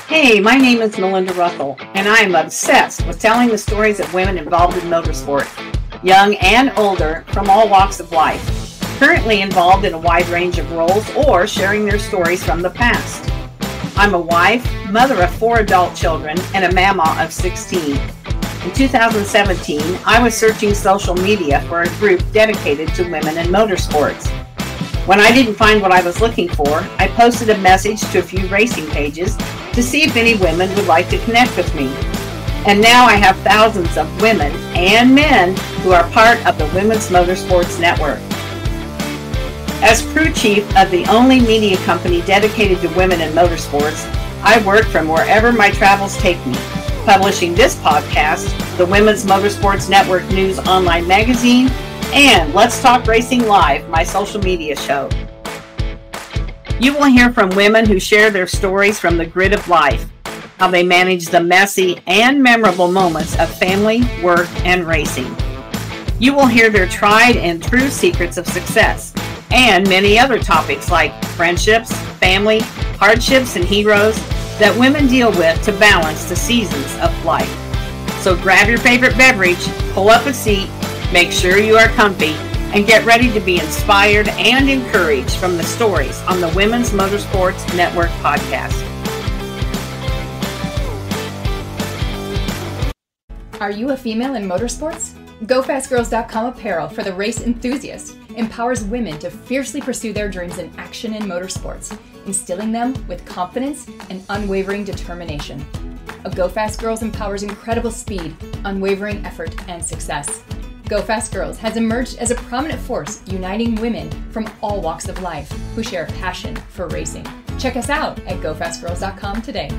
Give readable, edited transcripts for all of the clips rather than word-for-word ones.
Hey, my name is Melinda Russell, and I am obsessed with telling the stories of women involved in motorsport, young and older, from all walks of life, currently involved in a wide range of roles or sharing their stories from the past. I'm a wife, mother of 4 adult children, and a mama of 16. In 2017, I was searching social media for a group dedicated to women in motorsports. When I didn't find what I was looking for, I posted a message to a few racing pages to see if any women would like to connect with me. And now I have thousands of women and men who are part of the Women's Motorsports Network. As crew chief of the only media company dedicated to women in motorsports, I work from wherever my travels take me, publishing this podcast, the Women's Motorsports Network News Online Magazine, and Let's Talk Racing Live, my social media show. You will hear from women who share their stories from the grid of life, how they manage the messy and memorable moments of family, work, and racing. You will hear their tried and true secrets of success, and many other topics like friendships, family, hardships, and heroes that women deal with to balance the seasons of life. So grab your favorite beverage, pull up a seat, make sure you are comfy, and get ready to be inspired and encouraged from the stories on the Women's Motorsports Network podcast. Are you a female in motorsports? GoFastGirls.com apparel for the race enthusiast empowers women to fiercely pursue their dreams in action in motorsports, instilling them with confidence and unwavering determination. A Go Fast Girls empowers incredible speed, unwavering effort, and success. Go Fast Girls has emerged as a prominent force uniting women from all walks of life who share a passion for racing. Check us out at GoFastGirls.com today.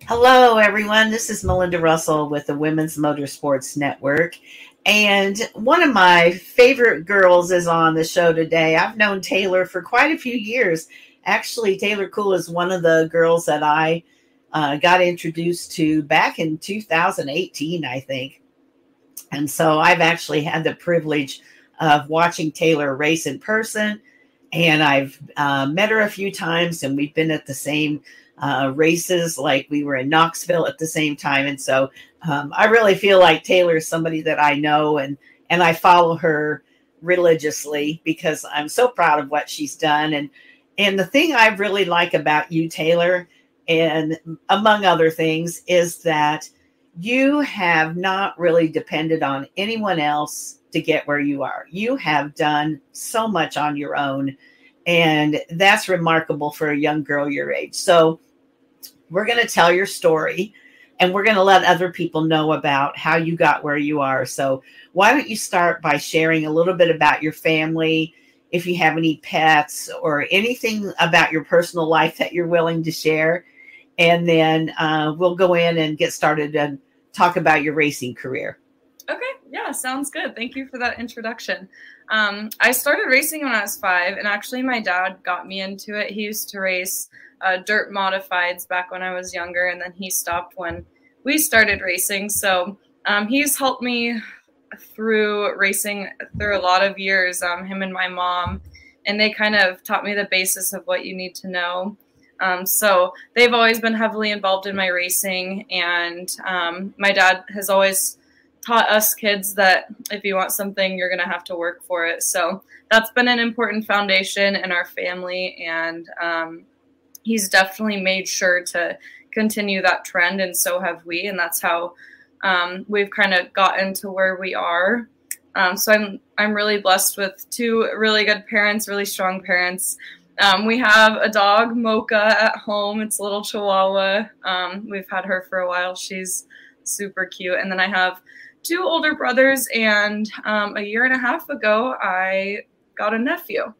Hello, everyone. This is Melinda Russell with the Women's Motorsports Network. And one of my favorite girls is on the show today. I've known Taylor for quite a few years. Actually, Taylor Kuehl is one of the girls that I got introduced to back in 2018, I think. And so I've actually had the privilege of watching Taylor race in person. And I've met her a few times, and we've been at the same races, like we were in Knoxville at the same time. And so I really feel like Taylor is somebody that I know, and I follow her religiously because I'm so proud of what she's done. And the thing I really like about you, Taylor, and among other things, is that you have not really depended on anyone else to get where you are. You have done so much on your own, and that's remarkable for a young girl your age. So we're going to tell your story, and we're going to let other people know about how you got where you are. So why don't you start by sharing a little bit about your family, if you have any pets or anything about your personal life that you're willing to share. And then we'll go in and get started and talk about your racing career. Okay. Yeah, sounds good. Thank you for that introduction. I started racing when I was 5, and actually my dad got me into it. He used to race dirt modifieds back when I was younger, and then he stopped when we started racing. So he's helped me through racing through a lot of years, him and my mom, and they kind of taught me the basis of what you need to know. So they've always been heavily involved in my racing, and my dad has always taught us kids that if you want something, you're going to have to work for it. So that's been an important foundation in our family, and he's definitely made sure to continue that trend, and so have we, and that's how we've kind of gotten to where we are. So I'm really blessed with 2 really good parents, really strong parents. We have a dog, Mocha, at home. It's a little Chihuahua. We've had her for a while. She's super cute. And then I have 2 older brothers, and a year and a half ago, I got a nephew.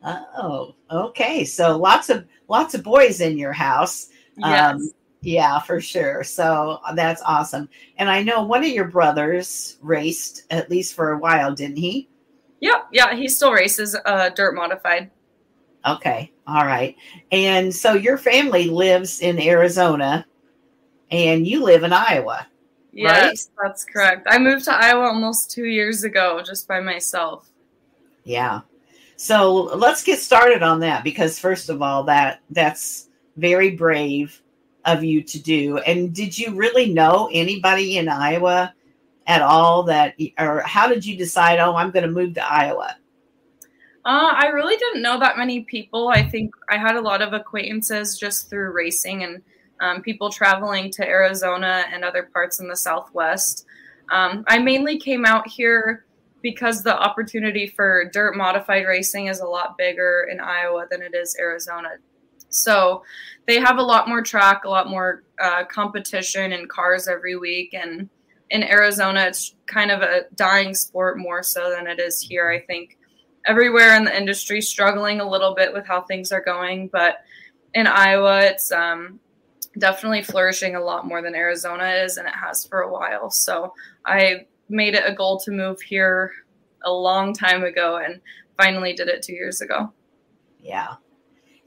Oh, okay. So lots of boys in your house. Yes. Yeah, for sure. So that's awesome. And I know one of your brothers raced at least for a while, didn't he? Yeah, he still races dirt modified. Okay. All right. And so your family lives in Arizona and you live in Iowa. Yes, right? That's correct. I moved to Iowa almost 2 years ago just by myself. Yeah. So let's get started on that, because first of all, that's very brave of you to do. And did you really know anybody in Iowa at all that, or how did you decide, oh, I'm going to move to Iowa? I really didn't know that many people. I think I had a lot of acquaintances just through racing and people traveling to Arizona and other parts in the Southwest. I mainly came out here because the opportunity for dirt modified racing is a lot bigger in Iowa than it is Arizona. So they have a lot more track, a lot more competition and cars every week. And in Arizona, it's kind of a dying sport more so than it is here. I think everywhere in the industry struggling a little bit with how things are going. But in Iowa, it's definitely flourishing a lot more than Arizona is, and it has for a while. So I made it a goal to move here a long time ago and finally did it 2 years ago. Yeah.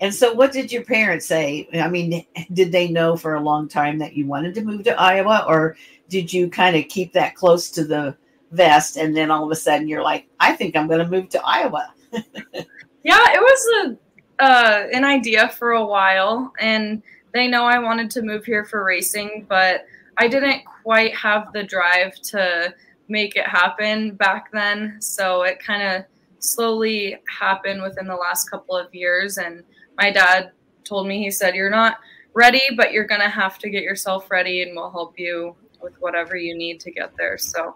And so what did your parents say? I mean, did they know for a long time that you wanted to move to Iowa, or did you kind of keep that close to the vest and then all of a sudden you're like, I think I'm going to move to Iowa? Yeah, it was an idea for a while, and they know I wanted to move here for racing, but I didn't quite have the drive to make it happen back then. So it kind of slowly happened within the last couple of years. And my dad told me, he said, you're not ready, but you're going to have to get yourself ready, and we'll help you with whatever you need to get there. So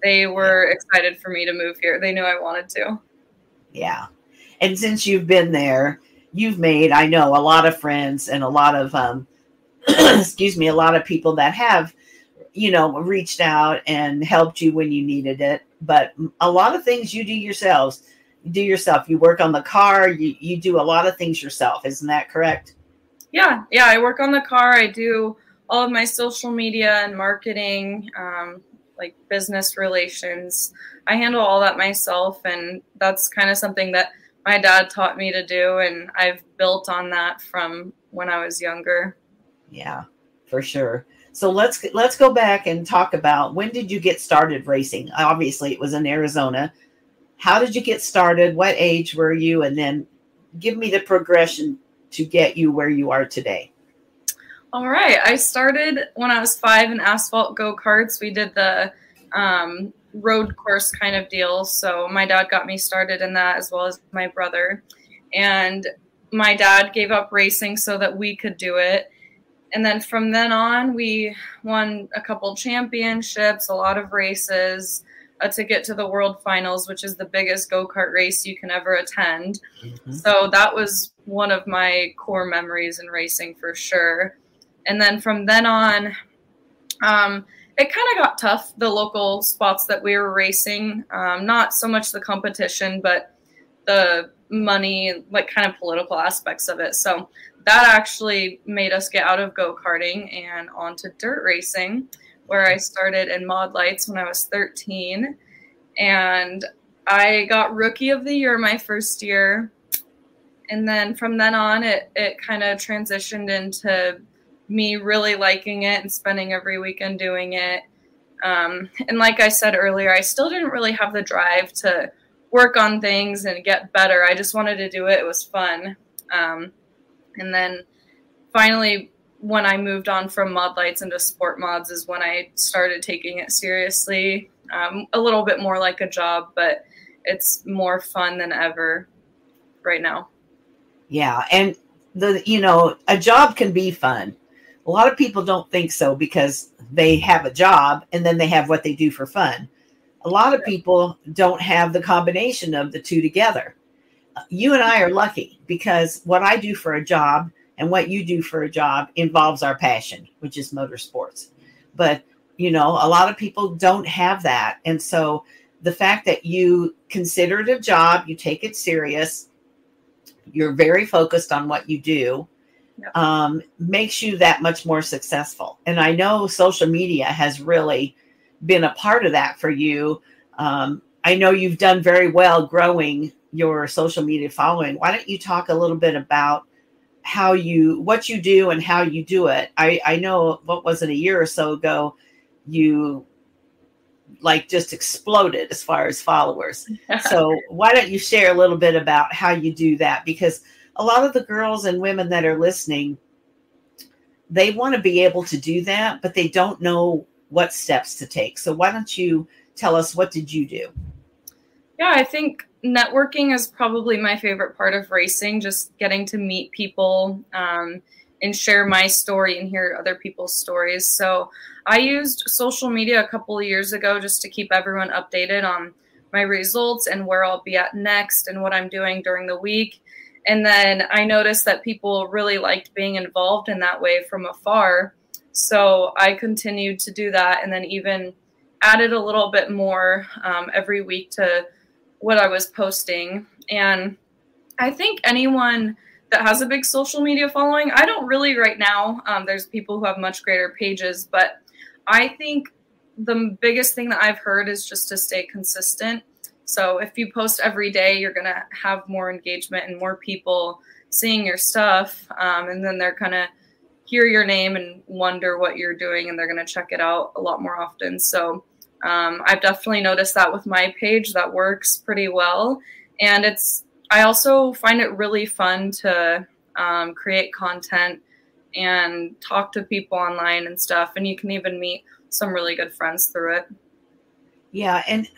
they were excited for me to move here. They knew I wanted to. Yeah. And since you've been there, you've made, I know, a lot of friends and a lot of, excuse me, a lot of people that have, you know, reached out and helped you when you needed it. But a lot of things you do yourself. You work on the car. You do a lot of things yourself. Isn't that correct? Yeah. I work on the car. I do all of my social media and marketing, like business relations. I handle all that myself, and that's kind of something that my dad taught me to do, and I've built on that from when I was younger. Yeah, for sure. So let's go back and talk about, when did you get started racing? Obviously, it was in Arizona. How did you get started? What age were you? And then give me the progression to get you where you are today. All right. I started when I was 5 in asphalt go-karts. We did the road course kind of deal. So my dad got me started in that, as well as my brother. And my dad gave up racing so that we could do it. And then from then on, we won a couple championships, a lot of races, a ticket to the World Finals, which is the biggest go-kart race you can ever attend. Mm-hmm. So that was one of my core memories in racing for sure. And then from then on, it kind of got tough, the local spots that we were racing. Not so much the competition, but the money, like kind of political aspects of it. So that actually made us get out of go-karting and onto dirt racing, where I started in mod lights when I was 13. And I got Rookie of the Year my first year. And then from then on, it kind of transitioned into me really liking it and spending every weekend doing it. And like I said earlier, I still didn't really have the drive to work on things and get better. I just wanted to do it. It was fun. And then finally, when I moved on from mod lights into sport mods is when I started taking it seriously, a little bit more like a job, but it's more fun than ever right now. Yeah. And a job can be fun. A lot of people don't think so, because they have a job and then they have what they do for fun. A lot of people don't have the combination of the two together. You and I are lucky, because what I do for a job and what you do for a job involves our passion, which is motorsports. But, a lot of people don't have that. And so the fact that you consider it a job, you take it serious, you're very focused on what you do, makes you that much more successful. And I know social media has really been a part of that for you. I know you've done very well growing your social media following. Why don't you talk a little bit about what you do and how you do it? I know, what was it, a year or so ago, you like just exploded as far as followers. So why don't you share a little bit about how you do that? Because a lot of the girls and women that are listening, they want to be able to do that, but they don't know what steps to take. So why don't you tell us, what did you do? Yeah, I think networking is probably my favorite part of racing, just getting to meet people and share my story and hear other people's stories. So I used social media a couple of years ago just to keep everyone updated on my results and where I'll be at next and what I'm doing during the week. And then I noticed that people really liked being involved in that way from afar. So I continued to do that, and then even added a little bit more every week to what I was posting. And I think anyone that has a big social media following, I don't really right now, there's people who have much greater pages, but I think the biggest thing that I've heard is just to stay consistent. So if you post every day, you're going to have more engagement and more people seeing your stuff. And then they're going to hear your name and wonder what you're doing, and they're going to check it out a lot more often. So I've definitely noticed that with my page. That works pretty well. And I also find it really fun to create content and talk to people online and stuff. And you can even meet some really good friends through it. Yeah. And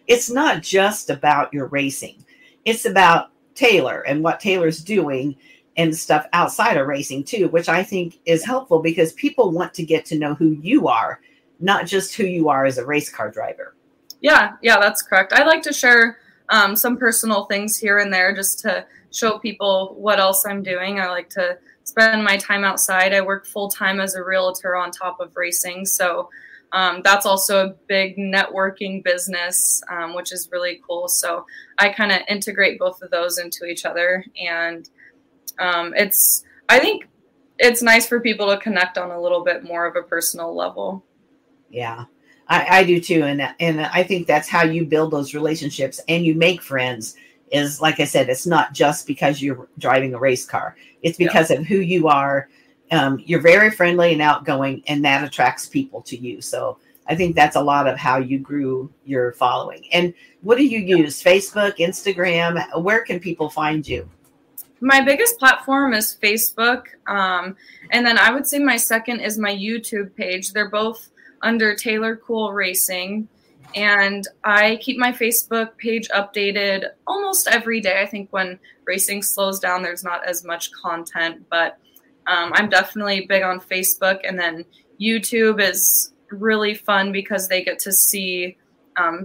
it's not just about your racing. It's about Taylor and what Taylor's doing and stuff outside of racing too, which I think is helpful because people want to get to know who you are, not just who you are as a race car driver. Yeah, that's correct. I like to share some personal things here and there just to show people what else I'm doing. I like to spend my time outside. I work full time as a realtor on top of racing. So that's also a big networking business, which is really cool. So I kind of integrate both of those into each other. And I think it's nice for people to connect on a little bit more of a personal level. Yeah, I do too. And I think that's how you build those relationships and you make friends is, like I said, it's not just because you're driving a race car. It's because of who you are. You're very friendly and outgoing, and that attracts people to you. So I think that's a lot of how you grew your following. And what do you use? Facebook, Instagram? Where can people find you? My biggest platform is Facebook. And then I would say my second is my YouTube page. They're both under Taylor Kuehl Racing. And I keep my Facebook page updated almost every day. I think when racing slows down, there's not as much content, but I'm definitely big on Facebook. And then YouTube is really fun because they get to see,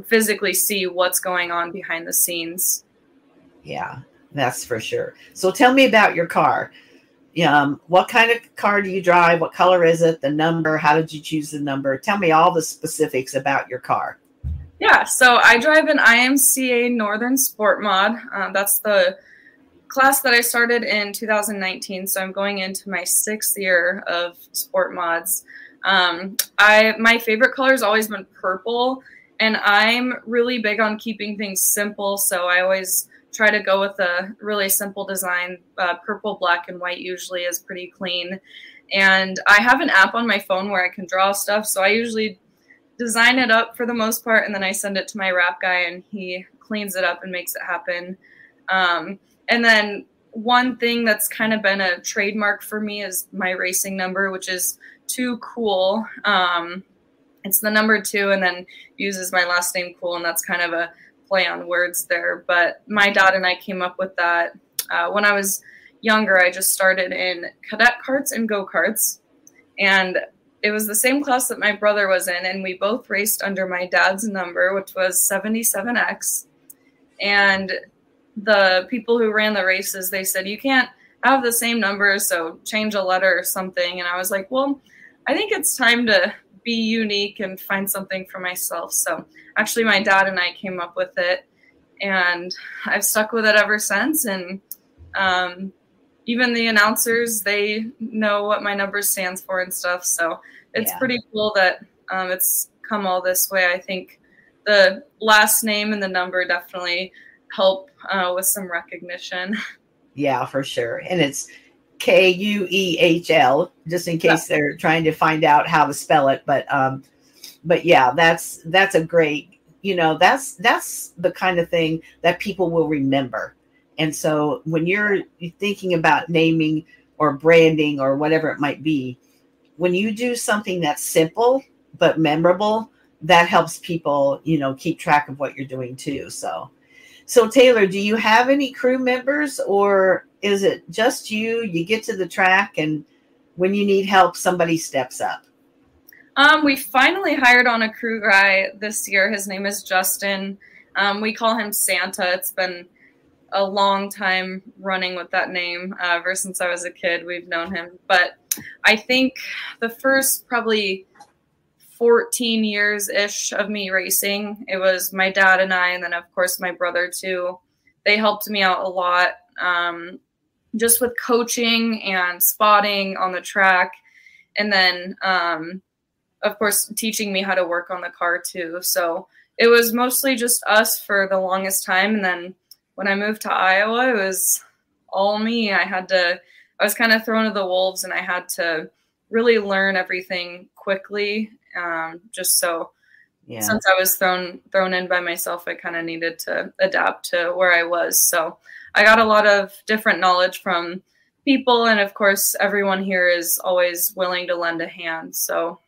physically see what's going on behind the scenes. Yeah, that's for sure. So tell me about your car. What kind of car do you drive? What color is it? The number? How did you choose the number? Tell me all the specifics about your car. Yeah, so I drive an IMCA Northern Sport Mod. That's the class that I started in 2019, so I'm going into my 6th year of sport mods. My favorite color has always been purple, and I'm really big on keeping things simple, so I always try to go with a really simple design. Purple, black, and white usually is pretty clean. And I have an app on my phone where I can draw stuff, so I usually design it up for the most part, and then I send it to my wrap guy, and he cleans it up and makes it happen. And then one thing that's kind of been a trademark for me is my racing number, which is Too Cool. It's the number 2 and then uses my last name Kuehl, and that's kind of a play on words there. But my dad and I came up with that. When I was younger, I just started in cadet karts and go-karts. And it was the same class that my brother was in, and we both raced under my dad's number, which was 77X. And the people who ran the races, they said, you can't have the same number, so change a letter or something. And I was like, well, I think it's time to be unique and find something for myself. So actually my dad and I came up with it, and I've stuck with it ever since. And even the announcers, they know what my number stands for and stuff. So it's pretty cool that it's come all this way. I think the last name and the number definitely help with some recognition. Yeah, for sure. And it's Kuehl, just in case they're trying to find out how to spell it. But but yeah, that's a great, that's the kind of thing that people will remember. And so when you're thinking about naming or branding or whatever it might be, when you do something that's simple but memorable, that helps people, keep track of what you're doing too. So Taylor, do you have any crew members, or is it just you? You get to the track, and when you need help, somebody steps up? We finally hired on a crew guy this year. His name is Justin. We call him Santa. It's been a long time running with that name. Ever since I was a kid, we've known him. But I think the first probably 14 years-ish of me racing, it was my dad and I, and then of course my brother too. They helped me out a lot, just with coaching and spotting on the track. And then, of course, teaching me how to work on the car too. So it was mostly just us for the longest time. And then when I moved to Iowa, it was all me. I was kind of thrown to the wolves, and I had to really learn everything quickly. Just so, since I was thrown in by myself, I kind of needed to adapt to where I was. So I got a lot of different knowledge from people. And of course, everyone here is always willing to lend a hand. So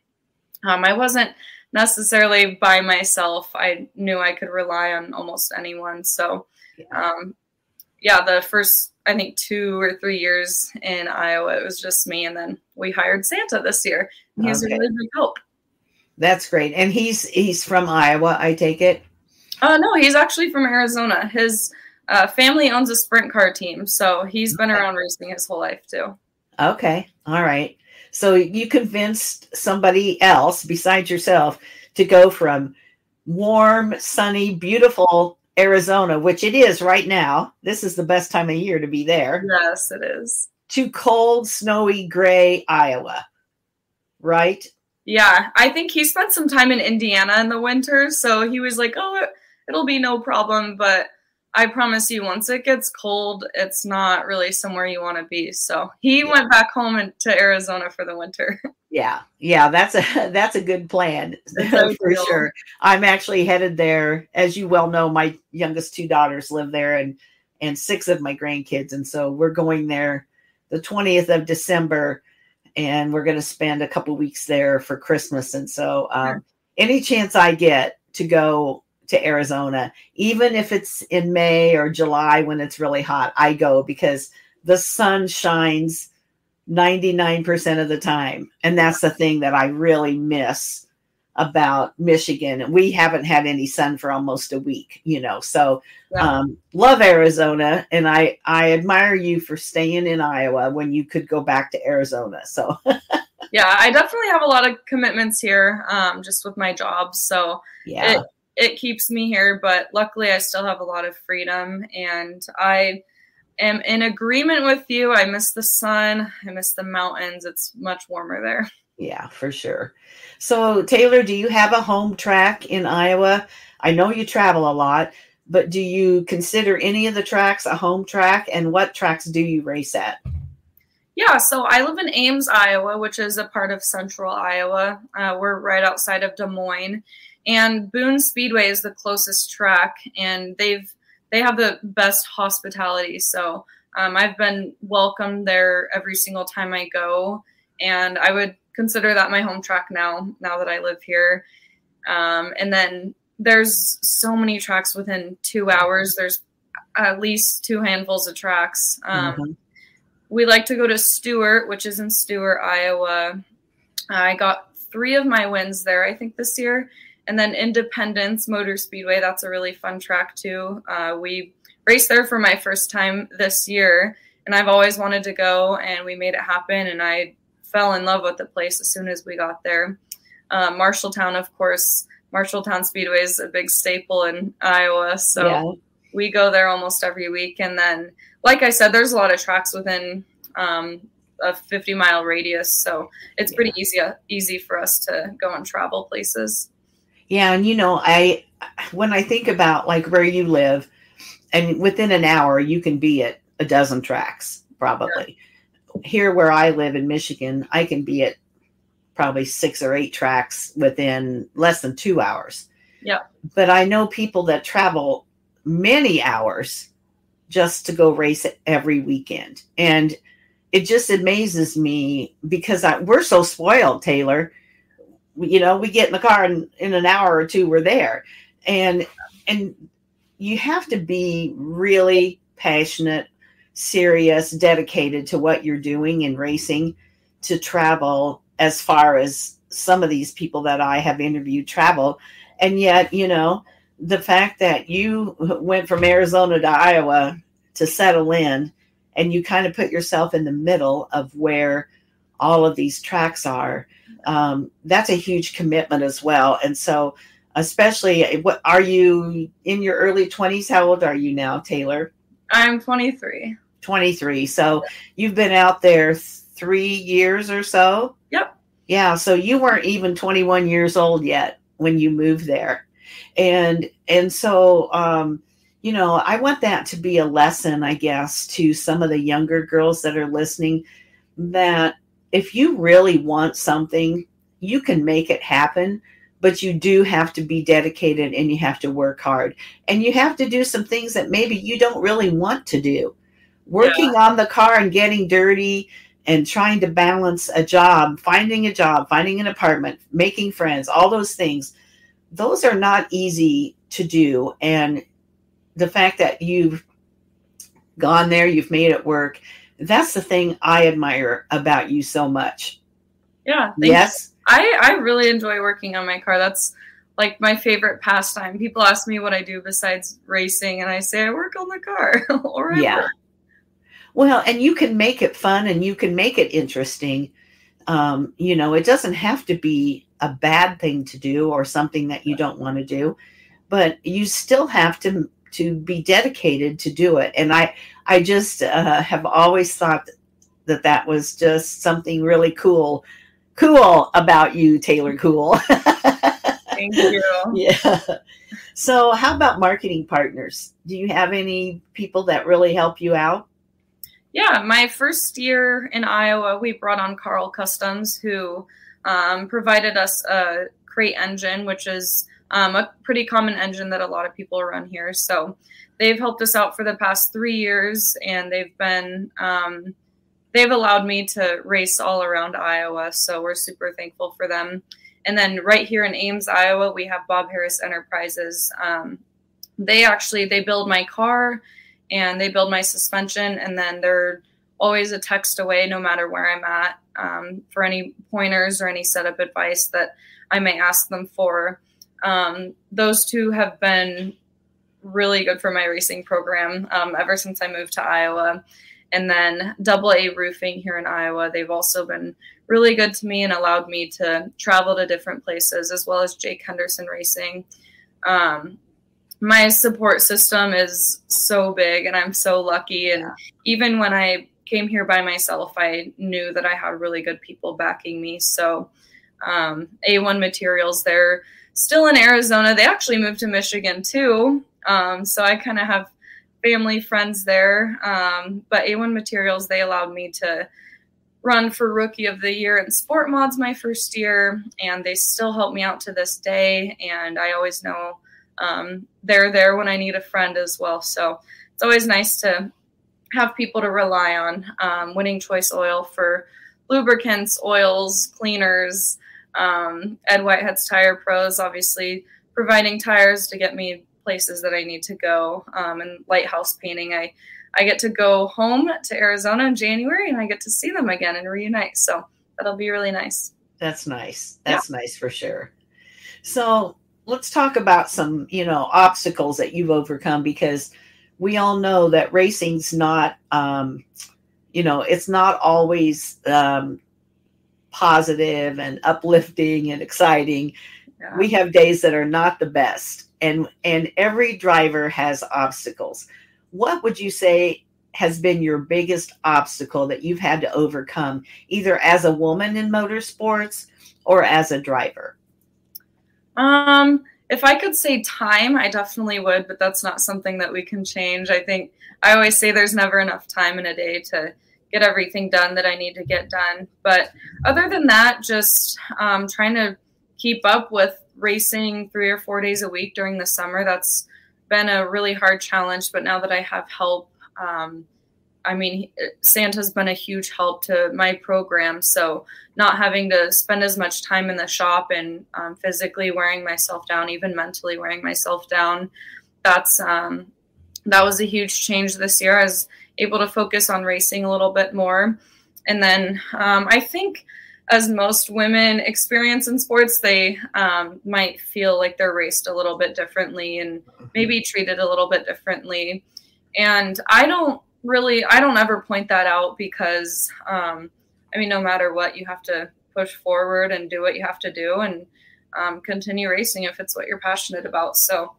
I wasn't necessarily by myself. I knew I could rely on almost anyone. So the first, I think 2 or 3 years in Iowa, it was just me. And then we hired Santa this year. He's a really big help. That's great. And he's from Iowa, I take it? No, he's actually from Arizona. His family owns a sprint car team, so he's been around racing his whole life too. Okay. All right. So you convinced somebody else besides yourself to go from warm, sunny, beautiful Arizona, which it is right now. This is the best time of year to be there. Yes, it is. To cold, snowy, gray Iowa, right? Yeah, I think he spent some time in Indiana in the winter, so he was like, oh, it'll be no problem. But I promise you, once it gets cold, it's not really somewhere you want to be. So he went back home to Arizona for the winter. Yeah, that's a good plan for sure. I'm actually headed there. As you well know, my youngest 2 daughters live there, and 6 of my grandkids. And so we're going there the 20th of December, and we're going to spend a couple weeks there for Christmas. And so any chance I get to go to Arizona, even if it's in May or July when it's really hot, I go, because the sun shines 99% of the time. And that's the thing that I really miss about Michigan. And we haven't had any sun for almost a week, so love Arizona. And I admire you for staying in Iowa when you could go back to Arizona. So yeah, I definitely have a lot of commitments here, just with my job. So it keeps me here, but luckily I still have a lot of freedom, and I am in agreement with you. I miss the sun. I miss the mountains. It's much warmer there. Yeah, for sure. So Taylor, do you have a home track in Iowa? I know you travel a lot, but do you consider any of the tracks a home track, and what tracks do you race at? Yeah, so I live in Ames, Iowa, which is a part of central Iowa. We're right outside of Des Moines. And Boone Speedway is the closest track, and they have the best hospitality. So I've been welcomed there every single time I go, and I would consider that my home track now that I live here. And then there's so many tracks within 2 hours. There's at least 2 handfuls of tracks. We like to go to Stewart, which is in Stewart, Iowa. I got 3 of my wins there, I think, this year. And then Independence Motor Speedway, that's a really fun track too. We raced there for my first time this year, and I've always wanted to go, and we made it happen, and I fell in love with the place as soon as we got there. Marshalltown, of course, Marshalltown Speedway is a big staple in Iowa, so we go there almost every week. And then, like I said, there's a lot of tracks within a 50-mile radius, so it's pretty easy for us to go and travel places. Yeah, and when I think about like where you live, and within an hour you can be at a dozen tracks probably. Here where I live in Michigan, I can be at probably 6 or 8 tracks within less than 2 hours. Yeah. But I know people that travel many hours just to go race it every weekend. And it just amazes me because we're so spoiled, Taylor. You know, we get in the car and in an hour or two, we're there. And you have to be really passionate, serious, dedicated to what you're doing in racing to travel as far as some of these people that I have interviewed travel. And yet, you know, the fact that you went from Arizona to Iowa to settle in, and you kind of put yourself in the middle of where all of these tracks are, that's a huge commitment as well. And so, especially, what are you in your early 20s? How old are you now, Taylor? I'm 23. 23. So you've been out there 3 years or so? Yep. Yeah. So you weren't even 21 years old yet when you moved there. And so, you know, I want that to be a lesson, I guess, to some of the younger girls that are listening, that if you really want something, you can make it happen, but you do have to be dedicated and you have to work hard. And you have to do some things that maybe you don't really want to do. Working on the car and getting dirty and trying to balance a job, finding an apartment, making friends, all those things, those are not easy to do. And the fact that you've gone there, you've made it work, that's the thing I admire about you so much. Yeah. Yes. I really enjoy working on my car. That's like my favorite pastime. People ask me what I do besides racing, and I say I work on the car. Or I work. Well, and you can make it fun and you can make it interesting. You know, it doesn't have to be a bad thing to do or something that you don't want to do, but you still have to be dedicated to do it. And I just have always thought that was just something really cool about you, Taylor Kuehl. Thank you. Yeah. So how about marketing partners? Do you have any people that really help you out? Yeah, my first year in Iowa, we brought on Kuehl Customs, who provided us a crate engine, which is a pretty common engine that a lot of people run here. So they've helped us out for the past 3 years, and they've allowed me to race all around Iowa. So we're super thankful for them. And then right here in Ames, Iowa, we have Bob Harris Enterprises. They build my car and they build my suspension, and then they're always a text away no matter where I'm at for any pointers or any setup advice that I may ask them for. Those two have been really good for my racing program ever since I moved to Iowa. And then AA Roofing here in Iowa, they've also been really good to me and allowed me to travel to different places, as well as Jake Henderson Racing. My support system is so big, and I'm so lucky. And even when I came here by myself, I knew that I had really good people backing me. So A1 Materials, they're still in Arizona. They actually moved to Michigan too. So I kind of have family friends there. But A1 Materials, they allowed me to run for Rookie of the Year in Sport Mods my first year, and they still help me out to this day. And I always know they're there when I need a friend as well. So it's always nice to have people to rely on. Winning Choice Oil for lubricants, oils, cleaners. Ed Whitehead's Tire Pros, obviously providing tires to get me places that I need to go. And Lighthouse Painting, I get to go home to Arizona in January, and I get to see them again and reunite. So that'll be really nice. That's nice. That's nice for sure. So let's talk about some, obstacles that you've overcome, because we all know that racing's not, it's not always positive and uplifting and exciting. Yeah. We have days that are not the best, and every driver has obstacles. What would you say has been your biggest obstacle that you've had to overcome, either as a woman in motorsports or as a driver? If I could say time, I definitely would, but that's not something that we can change. I always say there's never enough time in a day to get everything done that I need to get done. But other than that, just trying to keep up with racing 3 or 4 days a week during the summer. That's been a really hard challenge, but now that I have help, I mean, Santa's been a huge help to my program. So not having to spend as much time in the shop and physically wearing myself down, even mentally wearing myself down, that's that was a huge change this year. I was able to focus on racing a little bit more. And then I think as most women experience in sports, they might feel like they're raced a little bit differently and maybe treated a little bit differently. And I don't ever point that out because, I mean, no matter what, you have to push forward and do what you have to do and continue racing if it's what you're passionate about. So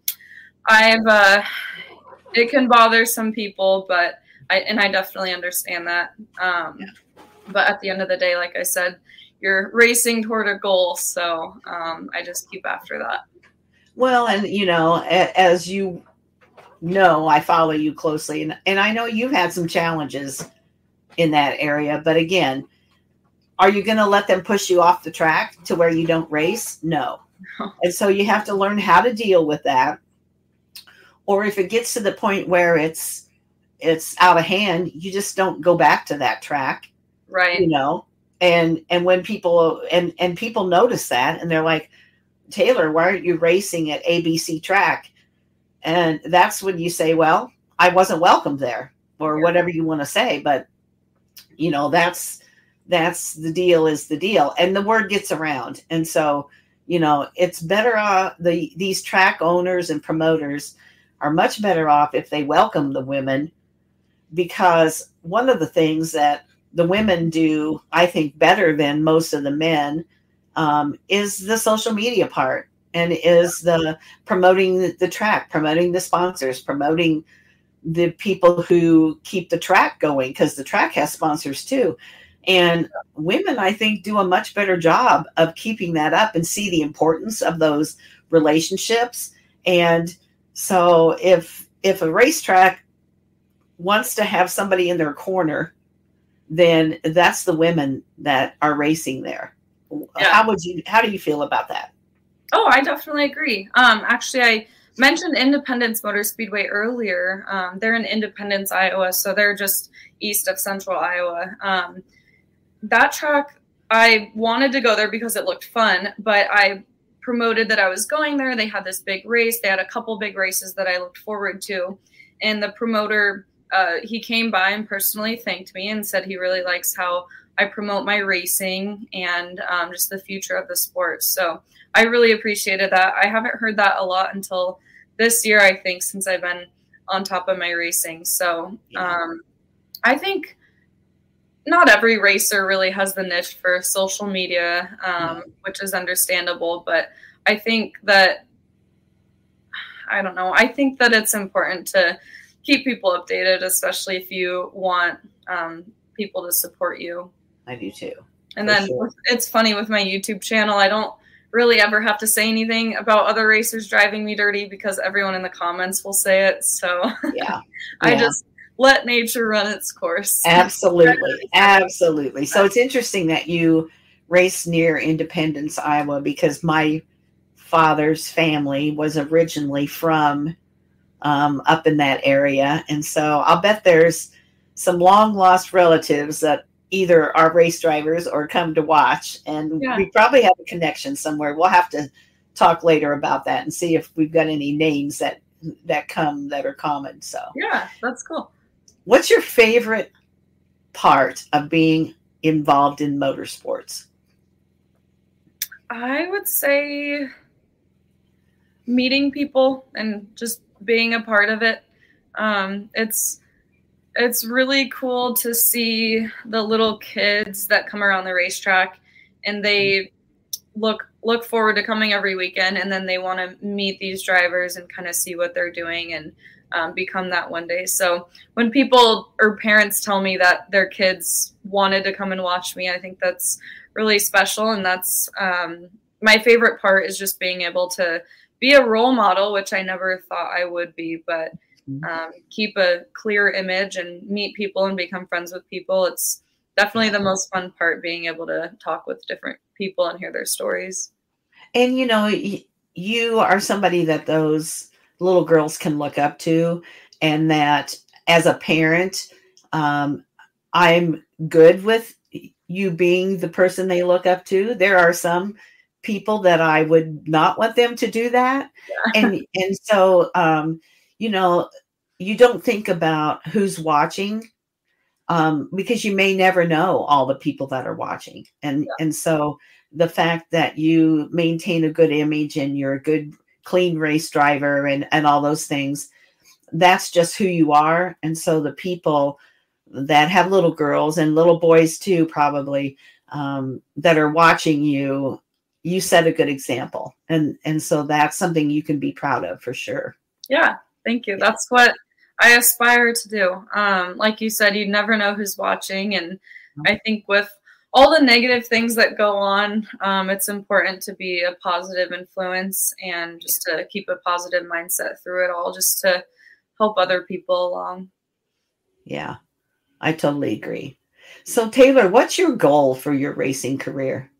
it can bother some people, but I definitely understand that. But at the end of the day, like I said, you're racing toward a goal. So I just keep after that. Well, and as you know, I follow you closely, and I know you've had some challenges in that area. But again, are you going to let them push you off the track to where you don't race? No. And so you have to learn how to deal with that. Or if it gets to the point where it's out of hand, you just don't go back to that track. Right. And when people and people notice that and they're like, Taylor, why aren't you racing at ABC track? And that's when you say, well, I wasn't welcome there, or whatever you want to say. But, that's the deal is the deal. And the word gets around. And so, it's better. These track owners and promoters are much better off if they welcome the women, because one of the things that the women do, I think, better than most of the men is the social media part, and is the promoting the track, promoting the sponsors, promoting the people who keep the track going, because the track has sponsors too. And women, I think, do a much better job of keeping that up and see the importance of those relationships. And so if a racetrack wants to have somebody in their corner, then that's the women that are racing there. Yeah. How do you feel about that? Oh, I definitely agree. Actually, I mentioned Independence Motor Speedway earlier. They're in Independence, Iowa, so they're just east of central Iowa. That track, I wanted to go there because it looked fun, but I promoted that I was going there. They had this big race. They had a couple big races that I looked forward to. And the promoter, he came by and personally thanked me and said he really likes how I promote my racing and just the future of the sport. So I really appreciated that. I haven't heard that a lot until this year, I think, since I've been on top of my racing. So I think not every racer really has the niche for social media, which is understandable. But I think that, I don't know, I think that it's important to keep people updated, especially if you want people to support you. I do too. And then It's funny with my YouTube channel, I don't really ever have to say anything about other racers driving me dirty because everyone in the comments will say it. So I just let nature run its course. Absolutely. Absolutely. So it's interesting that you race near Independence, Iowa, because my father's family was originally from up in that area. And so I'll bet there's some long lost relatives that either are race drivers or come to watch. And we probably have a connection somewhere. We'll have to talk later about that and see if we've got any names that are common. So yeah, that's cool. What's your favorite part of being involved in motorsports? I would say meeting people and just being a part of it. It's really cool to see the little kids that come around the racetrack and they look forward to coming every weekend, and then they want to meet these drivers and kind of see what they're doing and become that one day. So when people or parents tell me that their kids wanted to come and watch me, I think that's really special. And that's my favorite part, is just being able to be a role model, which I never thought I would be, but keep a clear image and meet people and become friends with people. It's definitely the most fun part, being able to talk with different people and hear their stories. And, you are somebody that those little girls can look up to, and that as a parent, I'm good with you being the person they look up to. There are some people that I would not want them to do that. Yeah. And so, you don't think about who's watching, because you may never know all the people that are watching. And so the fact that you maintain a good image and you're a good, clean race driver and all those things, that's just who you are. And so the people that have little girls and little boys too, probably, that are watching you, you set a good example. And so that's something you can be proud of, for sure. Yeah. Thank you. That's what I aspire to do. Like you said, you never know who's watching. And I think with all the negative things that go on, it's important to be a positive influence and just to keep a positive mindset through it all, just to help other people along. Yeah, I totally agree. So Taylor, what's your goal for your racing career?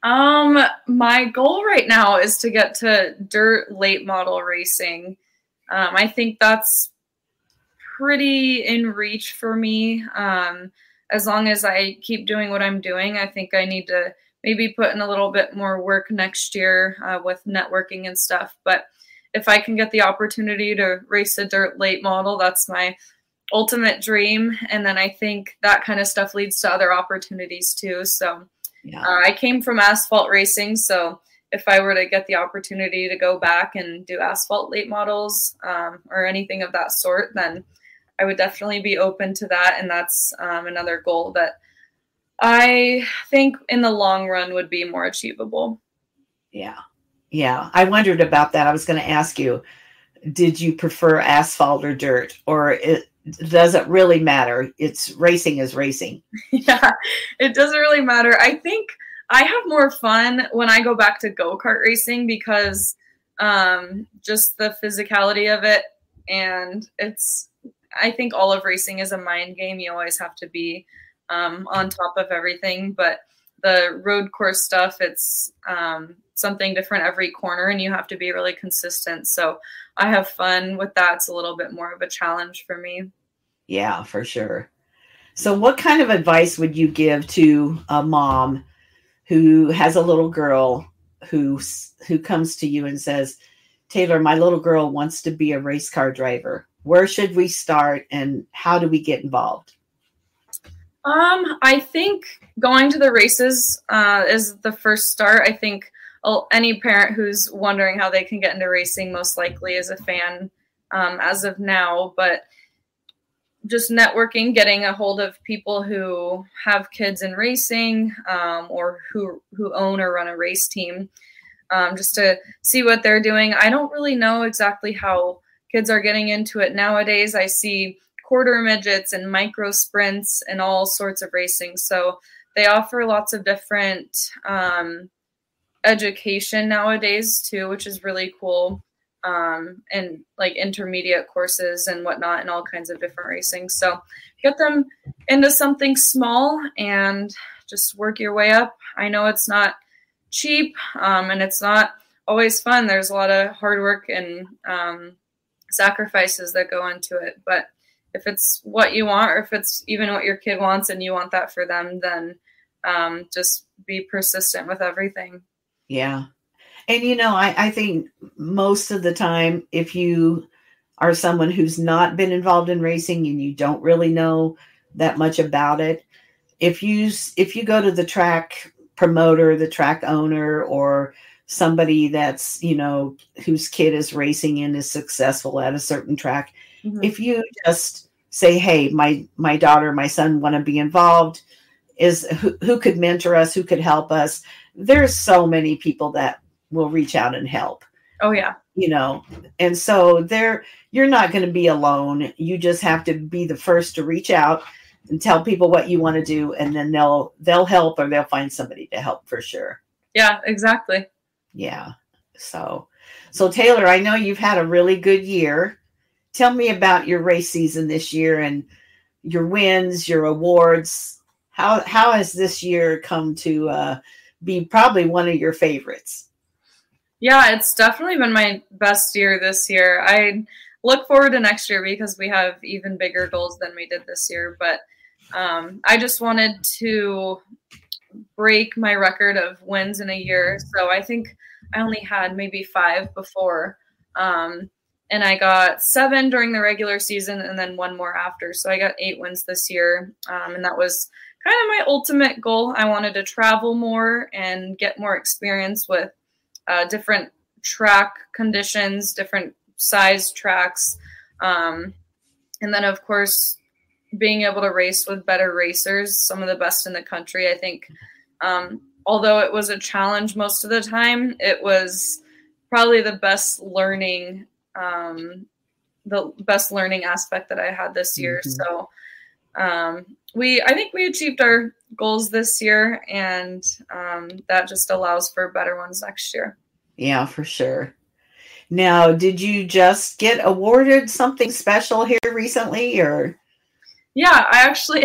My goal right now is to get to dirt late model racing. I think that's pretty in reach for me. As long as I keep doing what I'm doing, I think I need to maybe put in a little bit more work next year with networking and stuff. But if I can get the opportunity to race a dirt late model, that's my ultimate dream. And then I think that kind of stuff leads to other opportunities too. So I came from asphalt racing. So if I were to get the opportunity to go back and do asphalt late models or anything of that sort, then I would definitely be open to that. And that's another goal that I think in the long run would be more achievable. Yeah. Yeah. I wondered about that. I was going to ask you, did you prefer asphalt or dirt, or does it really matter? It's racing is racing. Yeah, it doesn't really matter. I think I have more fun when I go back to go-kart racing because just the physicality of it. And I think all of racing is a mind game. You always have to be on top of everything. But the road course stuff, it's something different every corner, and you have to be really consistent. So I have fun with that. It's a little bit more of a challenge for me. Yeah, for sure. So what kind of advice would you give to a mom who has a little girl who comes to you and says, Taylor, my little girl wants to be a race car driver. Where should we start and how do we get involved? I think going to the races is the first start. I think any parent who's wondering how they can get into racing most likely is a fan as of now, but just networking, getting a hold of people who have kids in racing or who own or run a race team, just to see what they're doing. I don't really know exactly how kids are getting into it nowadays. I see quarter midgets and micro sprints and all sorts of racing. So they offer lots of different education nowadays too, which is really cool. And like intermediate courses and whatnot and all kinds of different racing. So get them into something small and just work your way up. I know it's not cheap and it's not always fun. There's a lot of hard work and sacrifices that go into it. But if it's what you want, or if it's even what your kid wants and you want that for them, then just be persistent with everything. Yeah. And, I think most of the time, if you are someone who's not been involved in racing and you don't really know that much about it, if you go to the track promoter, the track owner, or somebody that's, whose kid is racing and is successful at a certain track, if you just say, hey, my daughter, my son want to be involved, who could mentor us, who could help us? There's so many people that will reach out and help. Oh yeah. And so you're not going to be alone. You just have to be the first to reach out and tell people what you want to do. And then they'll help, or they'll find somebody to help for sure. Yeah, exactly. Yeah. So Taylor, I know you've had a really good year tell me about your race season this year and your wins, your awards. How has this year come to be probably one of your favorites? Yeah, it's definitely been my best year this year. I look forward to next year because we have even bigger goals than we did this year. But I just wanted to break my record of wins in a year. So I think I only had maybe 5 before. And I got 7 during the regular season and then 1 more after. So I got 8 wins this year. And that was kind of my ultimate goal. I wanted to travel more and get more experience with different track conditions, different size tracks. And then, of course, being able to race with better racers, some of the best in the country. I think although it was a challenge most of the time, it was probably the best learning aspect that I had this year. Mm-hmm. So I think we achieved our goals this year, and that just allows for better ones next year. Yeah, for sure. Now, did you just get awarded something special here recently, or? Yeah, I actually,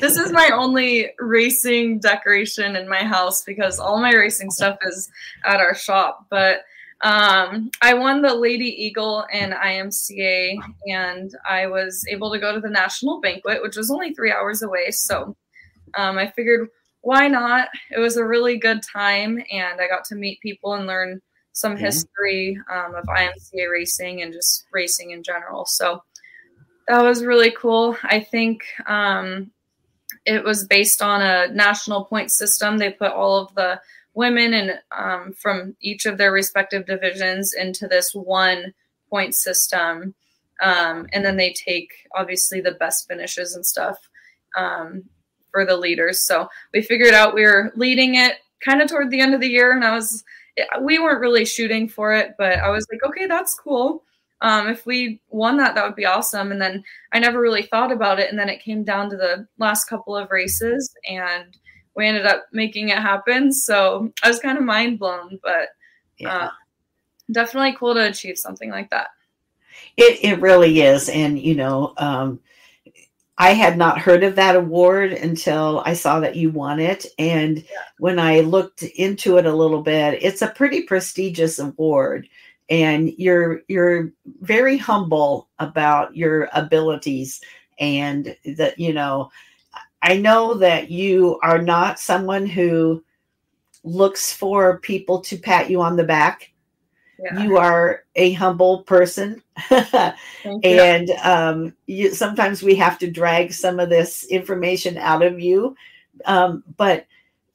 this is my only racing decoration in my house because all my racing stuff is at our shop. But I won the Lady Eagle in IMCA, and I was able to go to the national banquet, which was only 3 hours away. So I figured, why not? It was a really good time, and I got to meet people and learn some history of IMCA racing and just racing in general. So that was really cool. I think it was based on a national point system. They put all of the women and from each of their respective divisions into this one point system. And then they take obviously the best finishes and stuff for the leaders. So we figured out we were leading it kind of toward the end of the year, and we weren't really shooting for it, but I was like, okay, that's cool. If we won that would be awesome. And then I never really thought about it. And then it came down to the last couple of races, and we ended up making it happen. So I was kind of mind blown, but definitely cool to achieve something like that. It really is. And, I had not heard of that award until I saw that you won it. And when I looked into it a little bit, it's a pretty prestigious award. And you're very humble about your abilities, and that, I know that you are not someone who looks for people to pat you on the back. Yeah. You are a humble person. And sometimes we have to drag some of this information out of you. But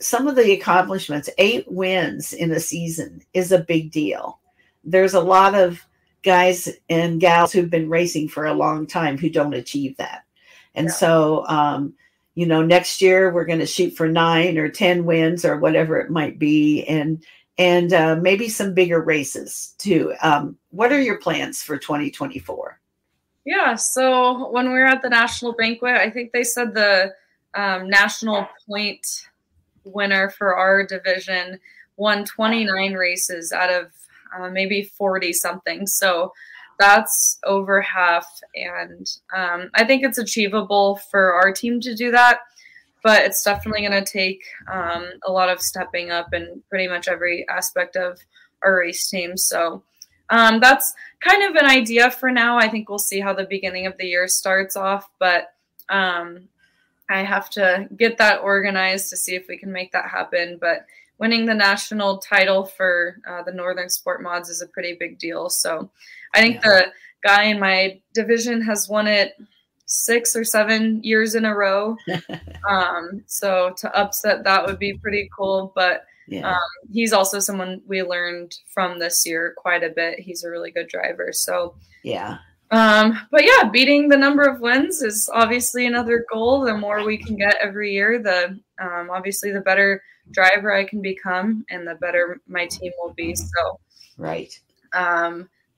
some of the accomplishments, 8 wins in a season, is a big deal. There's a lot of guys and gals who've been racing for a long time who don't achieve that. And so, next year we're going to shoot for 9 or 10 wins or whatever it might be. And maybe some bigger races too. What are your plans for 2024? Yeah. So when we were at the national banquet, I think they said the national point winner for our division won 29 races out of maybe 40 something. So that's over half. And I think it's achievable for our team to do that, but it's definitely going to take a lot of stepping up in pretty much every aspect of our race team. So that's kind of an idea for now. I think we'll see how the beginning of the year starts off, but I have to get that organized to see if we can make that happen. But winning the national title for the Northern Sport Mods is a pretty big deal. So I think the guy in my division has won it 6 or 7 years in a row. So to upset that would be pretty cool. But he's also someone we learned from this year quite a bit. He's a really good driver. So but yeah, beating the number of wins is obviously another goal. The more we can get every year, the obviously the better driver I can become and the better my team will be. So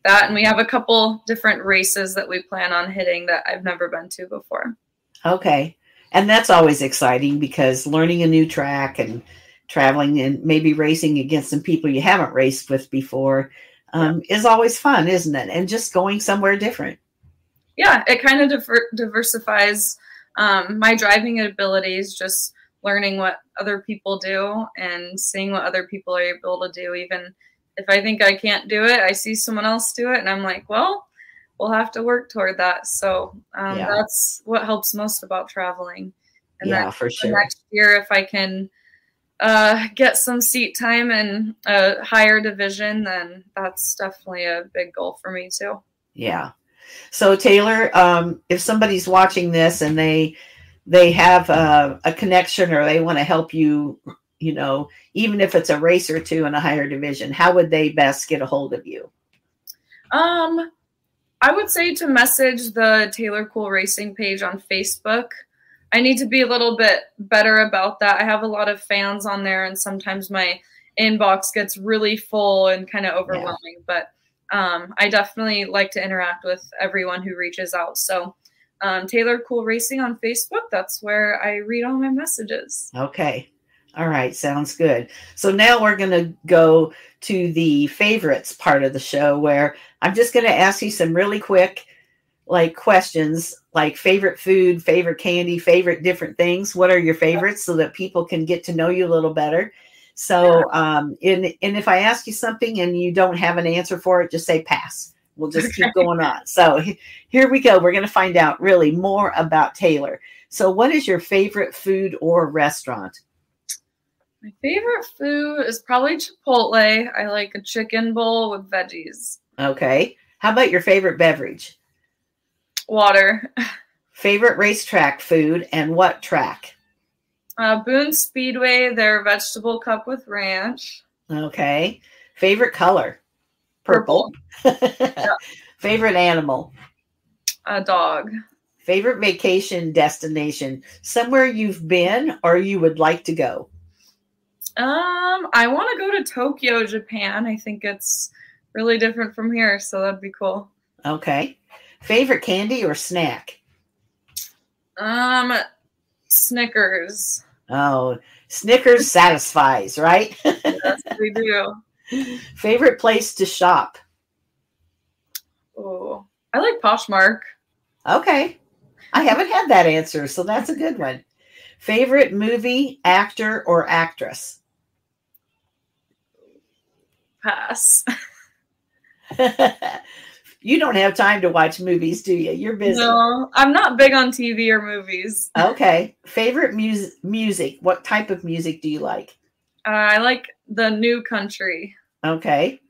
that, and we have a couple different races that we plan on hitting that I've never been to before. Okay. And that's always exciting because learning a new track and traveling and maybe racing against some people you haven't raced with before is always fun, isn't it? And just going somewhere different. yeah, it kind of diversifies my driving abilities, just learning what other people do and seeing what other people are able to do. Even if I think I can't do it, I see someone else do it, and I'm like, well, we'll have to work toward that. So that's what helps most about traveling. And yeah, then for sure. Next year, if I can get some seat time in a higher division, then that's definitely a big goal for me too. Yeah. So Taylor, if somebody's watching this and they have a connection or they want to help you, you know, even if it's a race or two in a higher division, how would they best get a hold of you? I would say to message the Taylor Kuehl Racing page on Facebook. I need to be a little bit better about that. I have a lot of fans on there, and sometimes my inbox gets really full and kind of overwhelming. But I definitely like to interact with everyone who reaches out. So Taylor Kuehl Racing on Facebook, that's where I read all my messages. Okay. All right. Sounds good. So now we're going to go to the favorites part of the show, where I'm just going to ask you some really quick questions, like favorite food, favorite candy, favorite different things. What are your favorites, so that people can get to know you a little better? So, and if I ask you something and you don't have an answer for it, just say pass. We'll just keep going on. So here we go. We're going to find out really more about Taylor. So what is your favorite food or restaurant? My favorite food is probably Chipotle. I like a chicken bowl with veggies. Okay. How about your favorite beverage? Water. Favorite racetrack food, and what track? Boone Speedway, their vegetable cup with ranch. Okay. Favorite color? Purple. Favorite animal? A dog. Favorite vacation destination? Somewhere you've been or you would like to go? I want to go to Tokyo, Japan. I think it's really different from here, so that'd be cool. Okay. Favorite candy or snack? Snickers. Oh, Snickers satisfies, right? Yes, we do. Favorite place to shop? Oh, I like Poshmark. Okay. I haven't had that answer, so that's a good one. Favorite movie, actor, or actress? Pass. You don't have time to watch movies, do you? You're busy. No, I'm not big on TV or movies. Okay. Favorite music. What type of music do you like? I like the new country. Okay.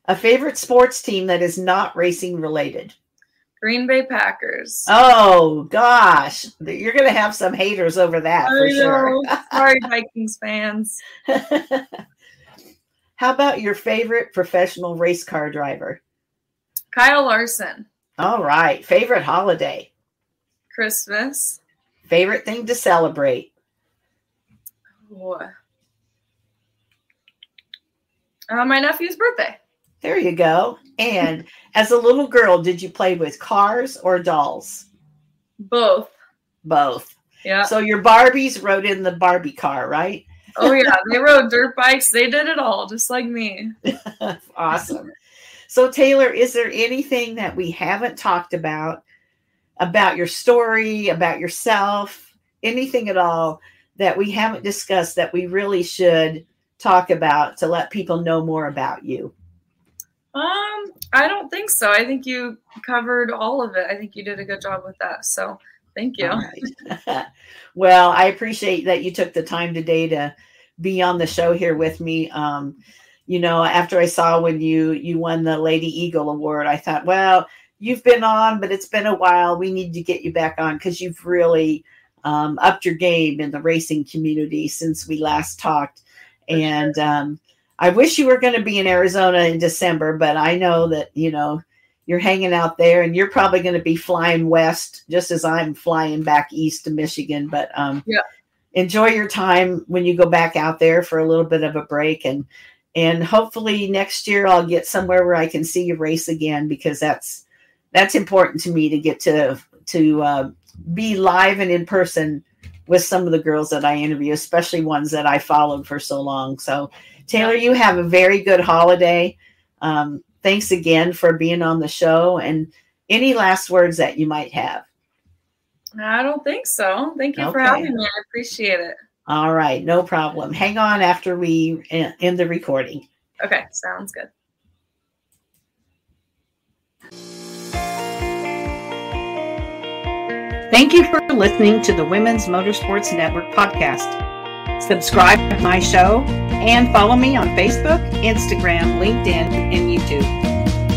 A favorite sports team that is not racing related? Green Bay Packers. Oh, gosh. You're going to have some haters over that for sure. Sorry, Vikings fans. How about your favorite professional race car driver? Kyle Larson. All right. Favorite holiday? Christmas. Favorite thing to celebrate? My nephew's birthday. There you go. And as a little girl, did you play with cars or dolls? Both. Both. Yeah. So your Barbies rode in the Barbie car, right? Oh, yeah. They rode dirt bikes. They did it all, just like me. Awesome. So, Taylor, is there anything that we haven't talked about your story, about yourself, anything at all that we haven't discussed that we really should talk about to let people know more about you? I don't think so. I think you covered all of it. I think you did a good job with that. So thank you. All right. Well, I appreciate that you took the time today to be on the show here with me. You know, after I saw when you won the Lady Eagle Award, I thought, well, you've been on, but it's been a while. We need to get you back on because you've really upped your game in the racing community since we last talked. And I wish you were going to be in Arizona in December, but I know that, you know, you're hanging out there and you're probably going to be flying west just as I'm flying back east to Michigan. But enjoy your time when you go back out there for a little bit of a break. And hopefully next year I'll get somewhere where I can see you race again, because that's important to me, to get to be live and in person with some of the girls that I interview, especially ones that I followed for so long. So Taylor, you have a very good holiday. Thanks again for being on the show. And Any last words that you might have? I don't think so. Thank you for having me. I appreciate it. All right. No problem. Hang on after we end the recording. Okay. Sounds good. Thank you for listening to the Women's Motorsports Network podcast. Subscribe to my show and follow me on Facebook, Instagram, LinkedIn, and YouTube.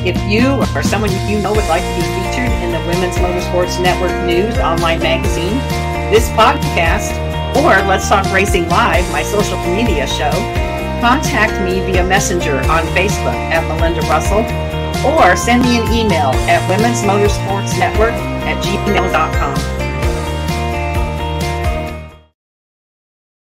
If you or someone you know would like to be featured in the Women's Motorsports Network News online magazine, this podcast, or Let's Talk Racing Live, my social media show, contact me via Messenger on Facebook at Melinda Russell, or send me an email at womensmotorsportsnetwork@gmail.com.